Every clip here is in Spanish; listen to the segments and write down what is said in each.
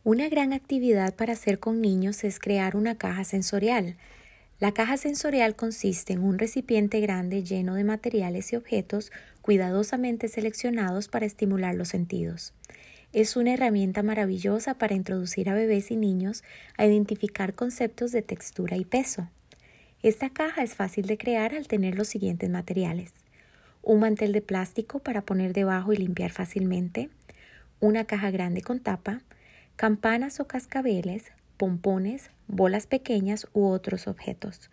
Una gran actividad para hacer con niños es crear una caja sensorial. La caja sensorial consiste en un recipiente grande lleno de materiales y objetos cuidadosamente seleccionados para estimular los sentidos. Es una herramienta maravillosa para introducir a bebés y niños a identificar conceptos de textura y peso. Esta caja es fácil de crear al tener los siguientes materiales: un mantel de plástico para poner debajo y limpiar fácilmente, una caja grande con tapa, campanas o cascabeles, pompones, bolas pequeñas u otros objetos,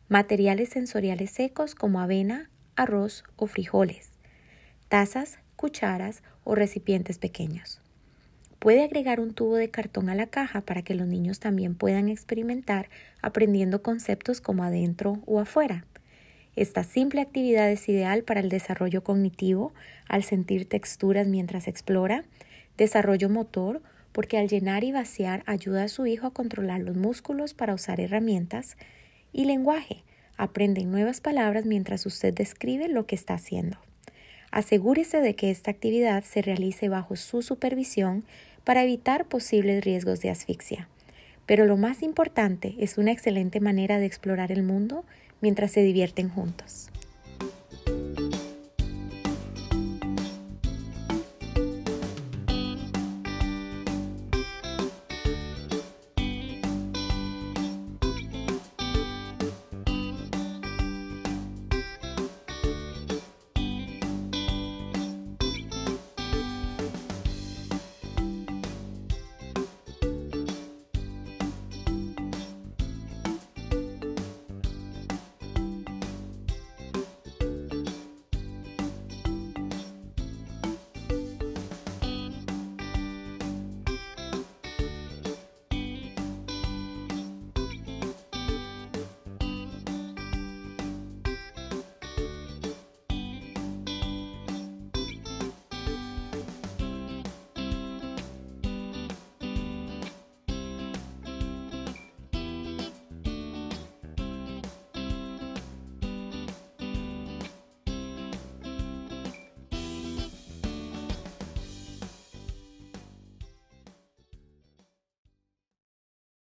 materiales sensoriales secos como avena, arroz o frijoles, tazas, cucharas o recipientes pequeños. Puede agregar un tubo de cartón a la caja para que los niños también puedan experimentar aprendiendo conceptos como adentro o afuera. Esta simple actividad es ideal para el desarrollo cognitivo al sentir texturas mientras explora, desarrollo motor, porque al llenar y vaciar ayuda a su hijo a controlar los músculos para usar herramientas, y lenguaje, aprenden nuevas palabras mientras usted describe lo que está haciendo. Asegúrese de que esta actividad se realice bajo su supervisión para evitar posibles riesgos de asfixia. Pero lo más importante, es una excelente manera de explorar el mundo mientras se divierten juntos.